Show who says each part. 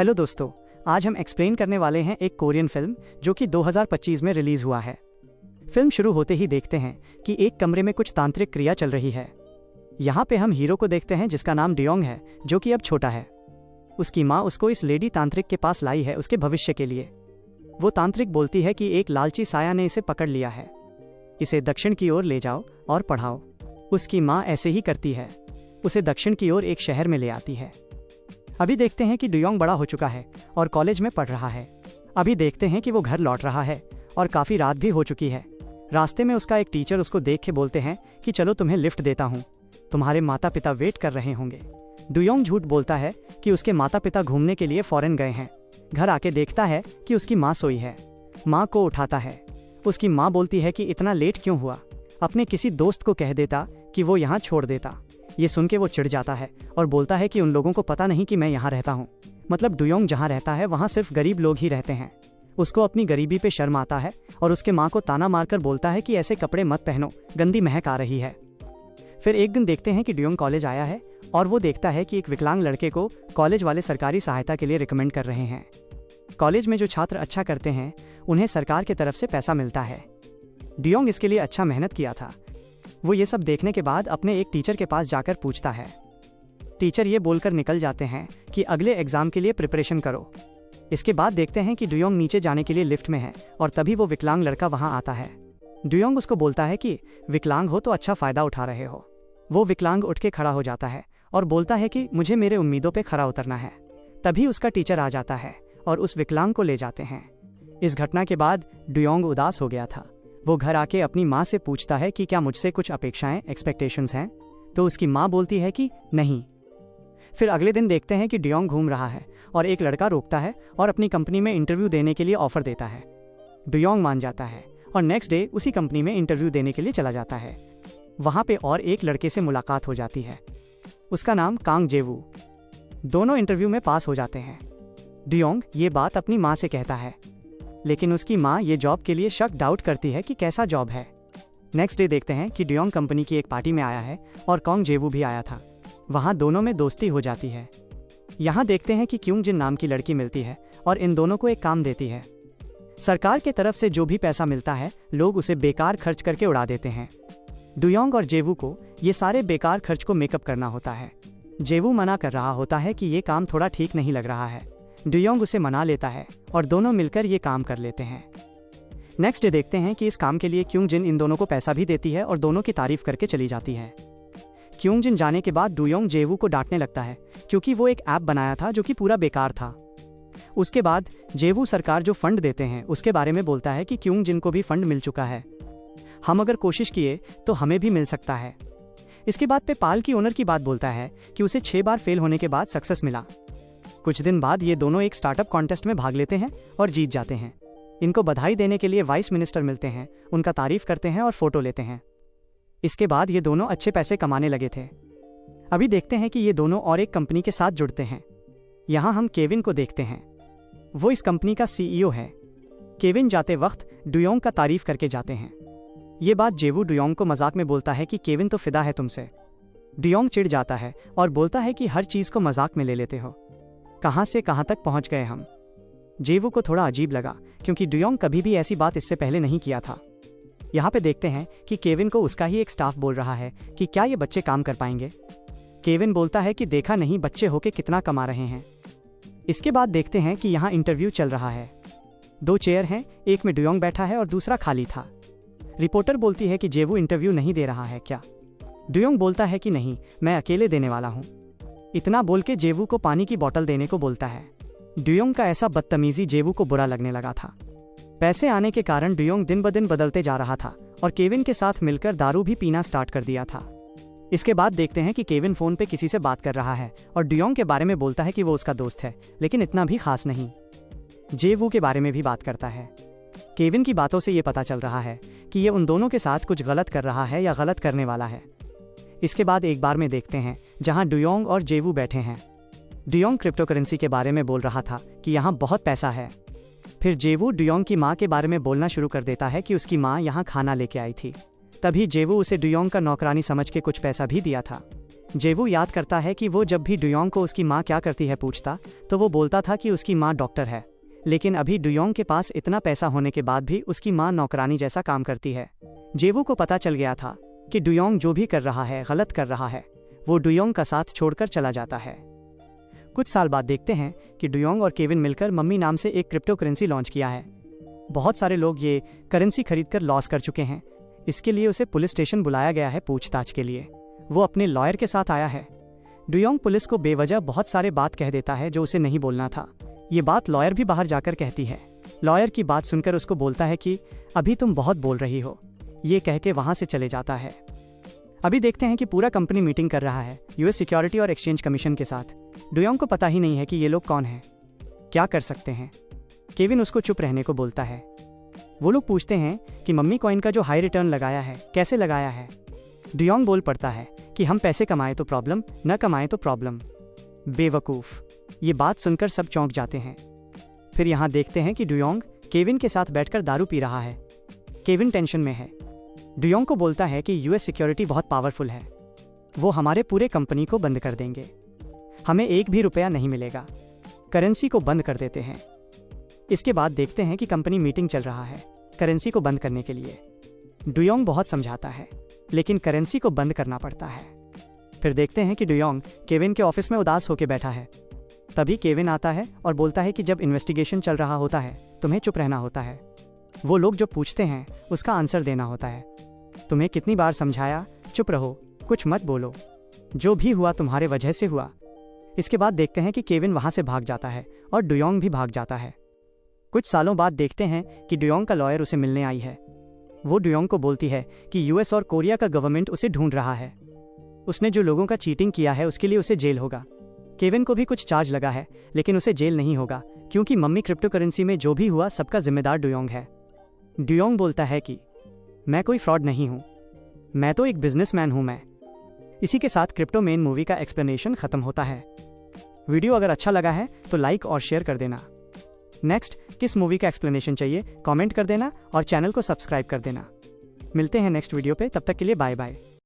Speaker 1: Hello दोस्तों, आज हम एक्सप्लेन करने वाले हैं एक कोरियन फिल्म जो कि 2025 में रिलीज हुआ है। फिल्म शुरू होते ही देखते हैं कि एक कमरे में कुछ तांत्रिक क्रिया चल रही है। यहाँ पे हम हीरो को देखते हैं जिसका नाम डियोंग है, जो कि अब छोटा है। उसकी माँ उसको इस लेडी तांत्रिक के पास लाई है उसके भविष्य के लिए। वो तांत्रिक बोलती है कि एक लालची साया ने इसे पकड़ लिया है, इसे दक्षिण की ओर ले जाओ और पढ़ाओ। उसकी माँ ऐसे ही करती है, उसे दक्षिण की ओर एक शहर में ले आती है। अभी देखते हैं कि डियोंग बड़ा हो चुका है और कॉलेज में पढ़ रहा है। अभी देखते हैं कि वो घर लौट रहा है और काफ़ी रात भी हो चुकी है। रास्ते में उसका एक टीचर उसको देख के बोलते हैं कि चलो तुम्हें लिफ्ट देता हूँ, तुम्हारे माता पिता वेट कर रहे होंगे। डियोंग झूठ बोलता है कि उसके माता पिता घूमने के लिए फॉरेन गए हैं। घर आके देखता है कि उसकी माँ सोई है। माँ को उठाता है। उसकी माँ बोलती है कि इतना लेट क्यों हुआ, अपने किसी दोस्त को कह देता कि वो यहाँ छोड़ देता। ये सुन के वो चिढ़ जाता है और बोलता है कि उन लोगों को पता नहीं कि मैं यहाँ रहता हूँ। मतलब डियोंग जहाँ रहता है वहाँ सिर्फ गरीब लोग ही रहते हैं। उसको अपनी गरीबी पे शर्म आता है और उसके माँ को ताना मारकर बोलता है कि ऐसे कपड़े मत पहनो, गंदी महक आ रही है। फिर एक दिन देखते हैं कि डियोंग कॉलेज आया है और वो देखता है कि एक विकलांग लड़के को कॉलेज वाले सरकारी सहायता के लिए रिकमेंड कर रहे हैं। कॉलेज में जो छात्र अच्छा करते हैं उन्हें सरकार की तरफ से पैसा मिलता है। डियोंग इसके लिए अच्छा मेहनत किया था। वो ये सब देखने के बाद अपने एक टीचर के पास जाकर पूछता है। टीचर ये बोलकर निकल जाते हैं कि अगले एग्जाम के लिए प्रिपरेशन करो। इसके बाद देखते हैं कि डियोंग नीचे जाने के लिए लिफ्ट में है और तभी वो विकलांग लड़का वहाँ आता है। डियोंग उसको बोलता है कि विकलांग हो तो अच्छा फ़ायदा उठा रहे हो। वो विकलांग उठ के खड़ा हो जाता है और बोलता है कि मुझे मेरे उम्मीदों पर खरा उतरना है। तभी उसका टीचर आ जाता है और उस विकलांग को ले जाते हैं। इस घटना के बाद डियोंग उदास हो गया था। वो घर आके अपनी माँ से पूछता है कि क्या मुझसे कुछ अपेक्षाएं एक्सपेक्टेशंस हैं, तो उसकी माँ बोलती है कि नहीं। फिर अगले दिन देखते हैं कि डियोंग घूम रहा है और एक लड़का रोकता है और अपनी कंपनी में इंटरव्यू देने के लिए ऑफर देता है। डियोंग मान जाता है और नेक्स्ट डे उसी कंपनी में इंटरव्यू देने के लिए चला जाता है। वहाँ पे और एक लड़के से मुलाकात हो जाती है, उसका नाम कांग जेवू। दोनों इंटरव्यू में पास हो जाते हैं। डियोंग ये बात अपनी माँ से कहता है, लेकिन उसकी माँ ये जॉब के लिए शक डाउट करती है कि कैसा जॉब है। नेक्स्ट डे देखते हैं कि डियोंग कंपनी की एक पार्टी में आया है और कांग जेवू भी आया था। वहाँ दोनों में दोस्ती हो जाती है। यहाँ देखते हैं कि क्यूंग जिन नाम की लड़की मिलती है और इन दोनों को एक काम देती है। सरकार के तरफ से जो भी पैसा मिलता है लोग उसे बेकार खर्च करके उड़ा देते हैं। डियोंग और जेवू को ये सारे बेकार खर्च को मेकअप करना होता है। जेवू मना कर रहा होता है कि ये काम थोड़ा ठीक नहीं लग रहा है। डियोंग उसे मना लेता है और दोनों मिलकर ये काम कर लेते हैं। नेक्स्ट डे देखते हैं कि इस काम के लिए क्यूंग जिन इन दोनों को पैसा भी देती है और दोनों की तारीफ करके चली जाती है। क्यूंग जिन जाने के बाद डियोंग जेवू को डांटने लगता है क्योंकि वो एक ऐप बनाया था जो कि पूरा बेकार था। उसके बाद जेवू सरकार जो फंड देते हैं उसके बारे में बोलता है कि क्यूंग जिन को भी फंड मिल चुका है, हम अगर कोशिश किए तो हमें भी मिल सकता है। इसके बाद पेपाल की ओनर की बात बोलता है कि उसे 6 बार फेल होने के बाद सक्सेस मिला। कुछ दिन बाद ये दोनों एक स्टार्टअप कॉन्टेस्ट में भाग लेते हैं और जीत जाते हैं। इनको बधाई देने के लिए वाइस मिनिस्टर मिलते हैं, उनका तारीफ करते हैं और फोटो लेते हैं। इसके बाद ये दोनों अच्छे पैसे कमाने लगे थे। अभी देखते हैं कि ये दोनों और एक कंपनी के साथ जुड़ते हैं। यहाँ हम केविन को देखते हैं, वो इस कंपनी का सीईओ है। केविन जाते वक्त डियोंग का तारीफ करके जाते हैं। ये बात जेवू डियोंग को मजाक में बोलता है कि केविन तो फिदा है तुमसे। डियोंग चिढ़ जाता है और बोलता है कि हर चीज़ को मजाक में ले लेते हो, कहाँ से कहाँ तक पहुँच गए हम। जेवू को थोड़ा अजीब लगा क्योंकि डियोंग कभी भी ऐसी बात इससे पहले नहीं किया था। यहाँ पे देखते हैं कि केविन को उसका ही एक स्टाफ बोल रहा है कि क्या ये बच्चे काम कर पाएंगे। केविन बोलता है कि देखा नहीं बच्चे होके कितना कमा रहे हैं। इसके बाद देखते हैं कि यहाँ इंटरव्यू चल रहा है। 2 चेयर हैं, एक में डियोंग बैठा है और दूसरा खाली था। रिपोर्टर बोलती है कि जेवू इंटरव्यू नहीं दे रहा है क्या। डियोंग बोलता है कि नहीं, मैं अकेले देने वाला हूँ। इतना बोल के जेवू को पानी की बोतल देने को बोलता है। डियोंग का ऐसा बदतमीजी जेवू को बुरा लगने लगा था। पैसे आने के कारण डियोंग दिन ब दिन बदलते जा रहा था और केविन के साथ मिलकर दारू भी पीना स्टार्ट कर दिया था। इसके बाद देखते हैं कि केविन फ़ोन पे किसी से बात कर रहा है और डियोंग के बारे में बोलता है कि वो उसका दोस्त है, लेकिन इतना भी खास नहीं। जेवू के बारे में भी बात करता है। केविन की बातों से ये पता चल रहा है कि ये उन दोनों के साथ कुछ गलत कर रहा है या गलत करने वाला है। इसके बाद एक बार में देखते हैं जहां डियोंग और जेवू बैठे हैं। डियोंग क्रिप्टो करेंसी के बारे में बोल रहा था कि यहाँ बहुत पैसा है। फिर जेवू डियोंग की माँ के बारे में बोलना शुरू कर देता है कि उसकी माँ यहाँ खाना लेके आई थी। तभी जेवू उसे डियोंग का नौकरानी समझ के कुछ पैसा भी दिया था। जेवू याद करता है कि वो जब भी डुयोंग को उसकी माँ क्या करती है पूछता तो वो बोलता था कि उसकी माँ डॉक्टर है, लेकिन अभी डुयोंग के पास इतना पैसा होने के बाद भी उसकी माँ नौकरानी जैसा काम करती है। जेवू को पता चल गया था कि डुयोंग जो भी कर रहा है गलत कर रहा है। वो डुयोंग का साथ छोड़कर चला जाता है। कुछ साल बाद देखते हैं कि डुयोंग और केविन मिलकर मम्मी नाम से एक क्रिप्टो करेंसी लॉन्च किया है। बहुत सारे लोग ये करेंसी खरीदकर लॉस कर चुके हैं। इसके लिए उसे पुलिस स्टेशन बुलाया गया है पूछताछ के लिए। वो अपने लॉयर के साथ आया है। डुयोंग पुलिस को बेवजह बहुत सारे बात कह देता है जो उसे नहीं बोलना था। ये बात लॉयर भी बाहर जाकर कहती है। लॉयर की बात सुनकर उसको बोलता है कि अभी तुम बहुत बोल रही हो। ये कह के वहाँ से चले जाता है। अभी देखते हैं कि पूरा कंपनी मीटिंग कर रहा है यूएस सिक्योरिटी और एक्सचेंज कमीशन के साथ। डुयोंग को पता ही नहीं है कि ये लोग कौन हैं, क्या कर सकते हैं। केविन उसको चुप रहने को बोलता है। वो लोग पूछते हैं कि मम्मी कॉइन का जो हाई रिटर्न लगाया है कैसे लगाया है। डुयोंग बोल पड़ता है कि हम पैसे कमाए तो प्रॉब्लम, न कमाए तो प्रॉब्लम। बेवकूफ़। ये बात सुनकर सब चौंक जाते हैं। फिर यहाँ देखते हैं कि डुयोंग केविन के साथ बैठकर दारू पी रहा है। केविन टेंशन में है। डुयोंग को बोलता है कि यूएस सिक्योरिटी बहुत पावरफुल है, वो हमारे पूरे कंपनी को बंद कर देंगे, हमें एक भी रुपया नहीं मिलेगा, करेंसी को बंद कर देते हैं। इसके बाद देखते हैं कि कंपनी मीटिंग चल रहा है करेंसी को बंद करने के लिए। डुयोंग बहुत समझाता है लेकिन करेंसी को बंद करना पड़ता है। फिर देखते हैं कि डुयोंग केविन के ऑफिस में उदास होकर बैठा है। तभी केविन आता है और बोलता है कि जब इन्वेस्टिगेशन चल रहा होता है तुम्हें चुप रहना होता है। वो लोग जो पूछते हैं उसका आंसर देना होता है। तुम्हें कितनी बार समझाया, चुप रहो, कुछ मत बोलो, जो भी हुआ तुम्हारे वजह से हुआ। इसके बाद देखते हैं कि केविन वहाँ से भाग जाता है और डुयोंग भी भाग जाता है। कुछ सालों बाद देखते हैं कि डुयोंग का लॉयर उसे मिलने आई है। वो डुयोंग को बोलती है कि यूएस और कोरिया का गवर्नमेंट उसे ढूंढ रहा है। उसने जो लोगों का चीटिंग किया है उसके लिए उसे जेल होगा। केविन को भी कुछ चार्ज लगा है लेकिन उसे जेल नहीं होगा क्योंकि मम्मी क्रिप्टो करेंसी में जो भी हुआ सबका जिम्मेदार डुयोंग है। डुयोंग बोलता है कि मैं कोई फ्रॉड नहीं हूँ, मैं तो एक बिजनेसमैन हूँ मैं। इसी के साथ क्रिप्टो मेन मूवी का एक्सप्लेनेशन खत्म होता है। वीडियो अगर अच्छा लगा है तो लाइक और शेयर कर देना। नेक्स्ट किस मूवी का एक्सप्लेनेशन चाहिए कमेंट कर देना और चैनल को सब्सक्राइब कर देना। मिलते हैं नेक्स्ट वीडियो पे, तब तक के लिए बाय बाय।